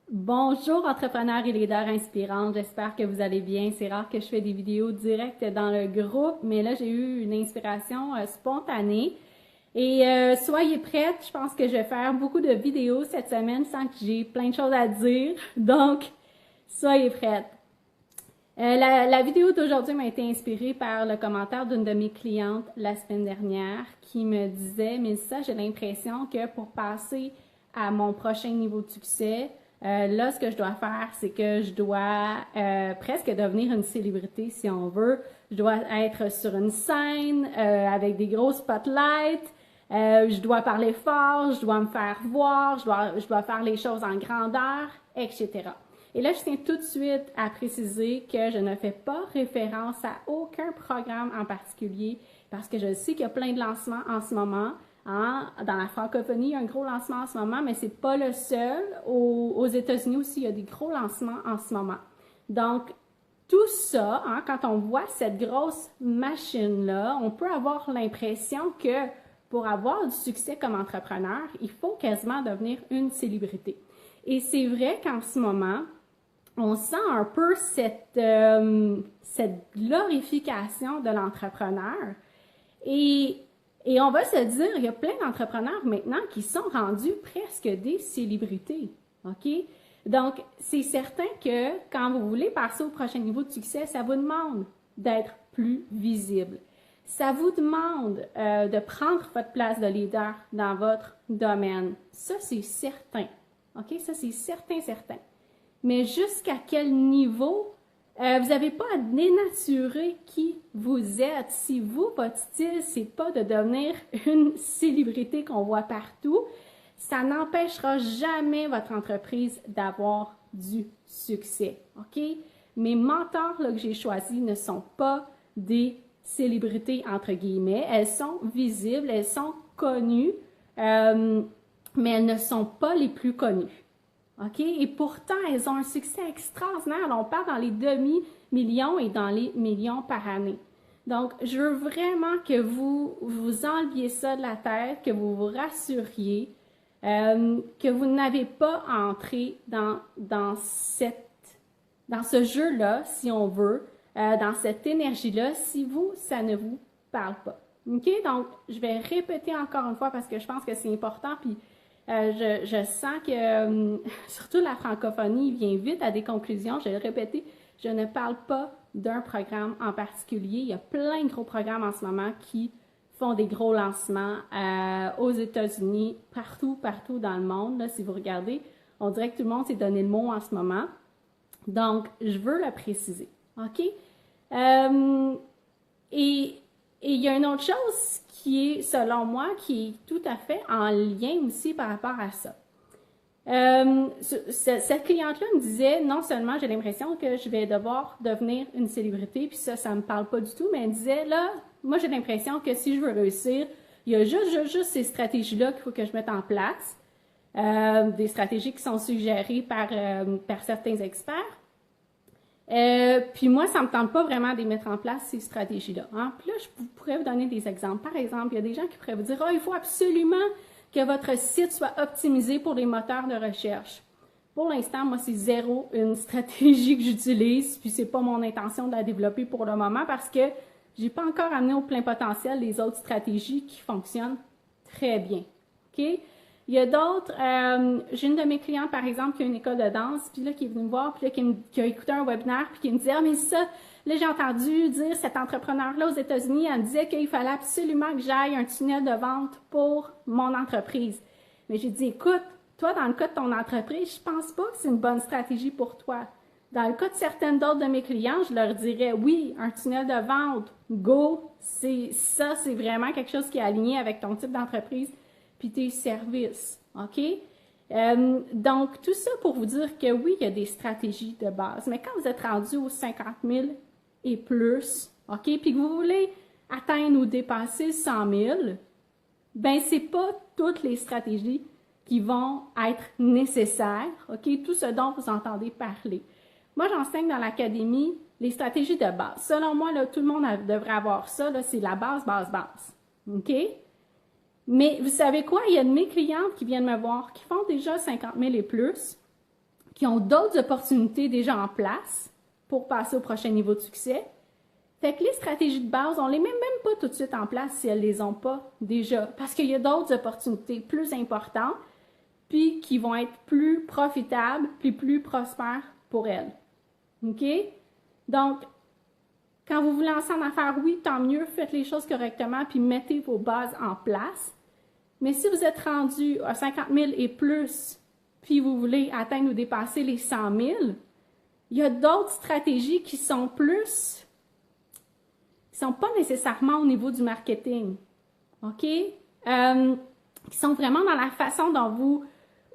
Bonjour entrepreneurs et leaders inspirants, j'espère que vous allez bien. C'est rare que je fais des vidéos directes dans le groupe, mais là j'ai eu une inspiration spontanée. Et soyez prêtes, je pense que je vais faire beaucoup de vidéos cette semaine sans que j'ai plein de choses à dire. Donc, soyez prêtes. La vidéo d'aujourd'hui m'a été inspirée par le commentaire d'une de mes clientes la semaine dernière qui me disait « Mélissa, j'ai l'impression que pour passer à mon prochain niveau de succès, là, ce que je dois faire, c'est que je dois presque devenir une célébrité, si on veut. Je dois être sur une scène avec des gros spotlights. Je dois parler fort, je dois me faire voir, je dois faire les choses en grandeur, etc. » Et là, je tiens tout de suite à préciser que je ne fais pas référence à aucun programme en particulier parce que je sais qu'il y a plein de lancements en ce moment. Hein? Dans la francophonie, il y a un gros lancement en ce moment, mais c'est pas le seul. Aux États-Unis aussi, il y a des gros lancements en ce moment. Donc, tout ça, hein, quand on voit cette grosse machine-là, on peut avoir l'impression que pour avoir du succès comme entrepreneur, il faut quasiment devenir une célébrité. Et c'est vrai qu'en ce moment, on sent un peu cette glorification de l'entrepreneur. Et on va se dire, il y a plein d'entrepreneurs maintenant qui sont rendus presque des célébrités. OK? Donc, c'est certain que quand vous voulez passer au prochain niveau de succès, ça vous demande d'être plus visible. Ça vous demande de prendre votre place de leader dans votre domaine. Ça, c'est certain. OK? Ça, c'est certain, certain. Mais jusqu'à quel niveau, vous n'avez pas à dénaturer qui vous êtes. Si vous, votre style, c'est pas de devenir une célébrité qu'on voit partout, ça n'empêchera jamais votre entreprise d'avoir du succès. OK? Mes mentors là, que j'ai choisis ne sont pas des célébrités, entre guillemets. Elles sont visibles, elles sont connues, mais elles ne sont pas les plus connues. OK? Et pourtant, elles ont un succès extraordinaire. On parle dans les demi-millions et dans les millions par année. Donc, je veux vraiment que vous enleviez ça de la tête, que vous vous rassuriez, que vous n'avez pas entré dans ce jeu-là, si on veut, dans cette énergie-là, si ça ne vous parle pas. OK? Donc, je vais répéter encore une fois parce que je pense que c'est important, puis je sens que, surtout la francophonie, vient vite à des conclusions. Je vais le répéter, je ne parle pas d'un programme en particulier. Il y a plein de gros programmes en ce moment qui font des gros lancements aux États-Unis, partout dans le monde. Là, si vous regardez, on dirait que tout le monde s'est donné le mot en ce moment. Donc, je veux le préciser. OK? Et il y a une autre chose qui est, selon moi, qui est tout à fait en lien aussi par rapport à ça. Cette cliente-là me disait, non seulement j'ai l'impression que je vais devoir devenir une célébrité, puis ça me parle pas du tout, mais elle disait, là, moi j'ai l'impression que si je veux réussir, il y a juste ces stratégies-là qu'il faut que je mette en place, des stratégies qui sont suggérées par certains experts. Puis moi, ça me tente pas vraiment de mettre en place ces stratégies-là. Hein? Puis là, je pourrais vous donner des exemples. Par exemple, il y a des gens qui pourraient vous dire « Ah, il faut absolument que votre site soit optimisé pour les moteurs de recherche. » Pour l'instant, moi, c'est zéro une stratégie que j'utilise, puis c'est pas mon intention de la développer pour le moment parce que j'ai pas encore amené au plein potentiel les autres stratégies qui fonctionnent très bien. OK? Il y a d'autres, j'ai une de mes clientes, par exemple, qui a une école de danse, puis là, qui est venue me voir, puis là, qui a écouté un webinaire, puis qui me disait, ah, mais ça, là, j'ai entendu dire, cet entrepreneur-là aux États-Unis, elle me disait qu'il fallait absolument que j'aille un tunnel de vente pour mon entreprise. Mais j'ai dit, écoute, toi, dans le cas de ton entreprise, je pense pas que c'est une bonne stratégie pour toi. Dans le cas de certaines d'autres de mes clients, je leur dirais, oui, un tunnel de vente, go, c'est vraiment quelque chose qui est aligné avec ton type d'entreprise puis tes services, OK? Donc, tout ça pour vous dire que oui, il y a des stratégies de base, mais quand vous êtes rendu aux 50 000 et plus, OK, puis que vous voulez atteindre ou dépasser 100 000, ben c'est pas toutes les stratégies qui vont être nécessaires, OK? Tout ce dont vous entendez parler. Moi, j'enseigne dans l'académie les stratégies de base. Selon moi, là, tout le monde devrait avoir ça, là, c'est la base, OK? Mais vous savez quoi? Il y a de mes clientes qui viennent me voir, qui font déjà 50 000 et plus, qui ont d'autres opportunités déjà en place pour passer au prochain niveau de succès. Fait que les stratégies de base, on les met même pas tout de suite en place si elles les ont pas déjà, parce qu'il y a d'autres opportunités plus importantes, puis qui vont être plus profitables, puis plus prospères pour elles. OK? Donc, quand vous vous lancez en affaires, oui, tant mieux, faites les choses correctement, puis mettez vos bases en place. Mais si vous êtes rendu à 50 000 et plus, puis vous voulez atteindre ou dépasser les 100 000, il y a d'autres stratégies qui sont plus, qui sont pas nécessairement au niveau du marketing, OK? Qui sont vraiment dans la façon dont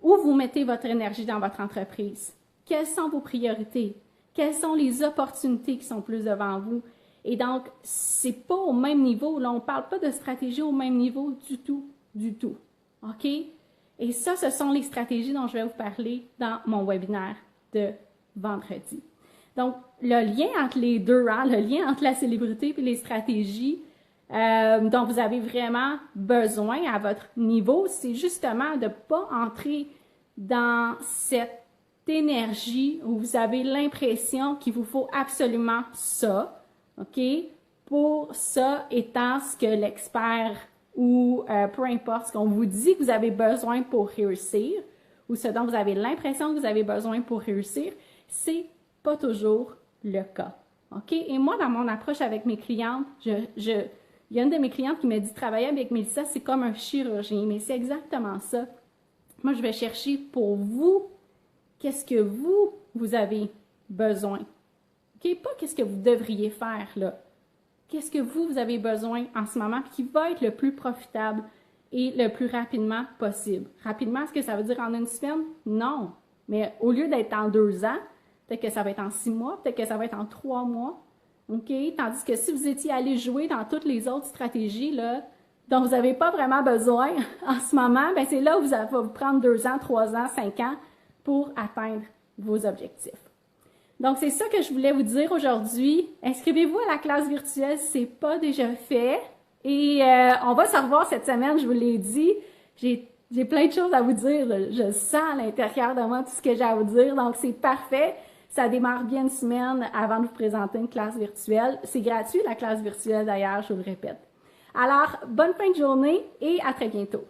où vous mettez votre énergie dans votre entreprise. Quelles sont vos priorités? Quelles sont les opportunités qui sont plus devant vous? Et donc, c'est pas au même niveau. Là, on parle pas de stratégie au même niveau du tout, du tout. OK? Et ça, ce sont les stratégies dont je vais vous parler dans mon webinaire de vendredi. Donc, le lien entre les deux, hein, le lien entre la célébrité et les stratégies dont vous avez vraiment besoin à votre niveau, c'est justement de ne pas entrer dans cette énergie où vous avez l'impression qu'il vous faut absolument ça, OK? Pour ça étant ce que l'expert ou peu importe ce qu'on vous dit que vous avez besoin pour réussir ou ce dont vous avez l'impression que vous avez besoin pour réussir, c'est pas toujours le cas. OK? Et moi, dans mon approche avec mes clientes, il y a une de mes clientes qui m'a dit travailler avec Mélissa, c'est comme un chirurgien, mais c'est exactement ça. Moi, je vais chercher pour vous qu'est-ce que vous avez besoin. OK? Pas qu'est-ce que vous devriez faire, là. Qu'est-ce que vous avez besoin en ce moment, puis qui va être le plus profitable et le plus rapidement possible. Rapidement, est-ce que ça veut dire en une semaine? Non. Mais au lieu d'être en 2 ans, peut-être que ça va être en 6 mois, peut-être que ça va être en 3 mois. OK? Tandis que si vous étiez allé jouer dans toutes les autres stratégies là, dont vous n'avez pas vraiment besoin en ce moment, bien, c'est là où ça va vous prendre 2 ans, 3 ans, 5 ans pour atteindre vos objectifs. Donc, c'est ça que je voulais vous dire aujourd'hui. Inscrivez-vous à la classe virtuelle si ce n'est pas déjà fait. Et on va se revoir cette semaine, je vous l'ai dit. J'ai plein de choses à vous dire. Là. Je sens à l'intérieur de moi tout ce que j'ai à vous dire. Donc, c'est parfait. Ça démarre bien une semaine avant de vous présenter une classe virtuelle. C'est gratuit, la classe virtuelle d'ailleurs, je vous le répète. Alors, bonne fin de journée et à très bientôt.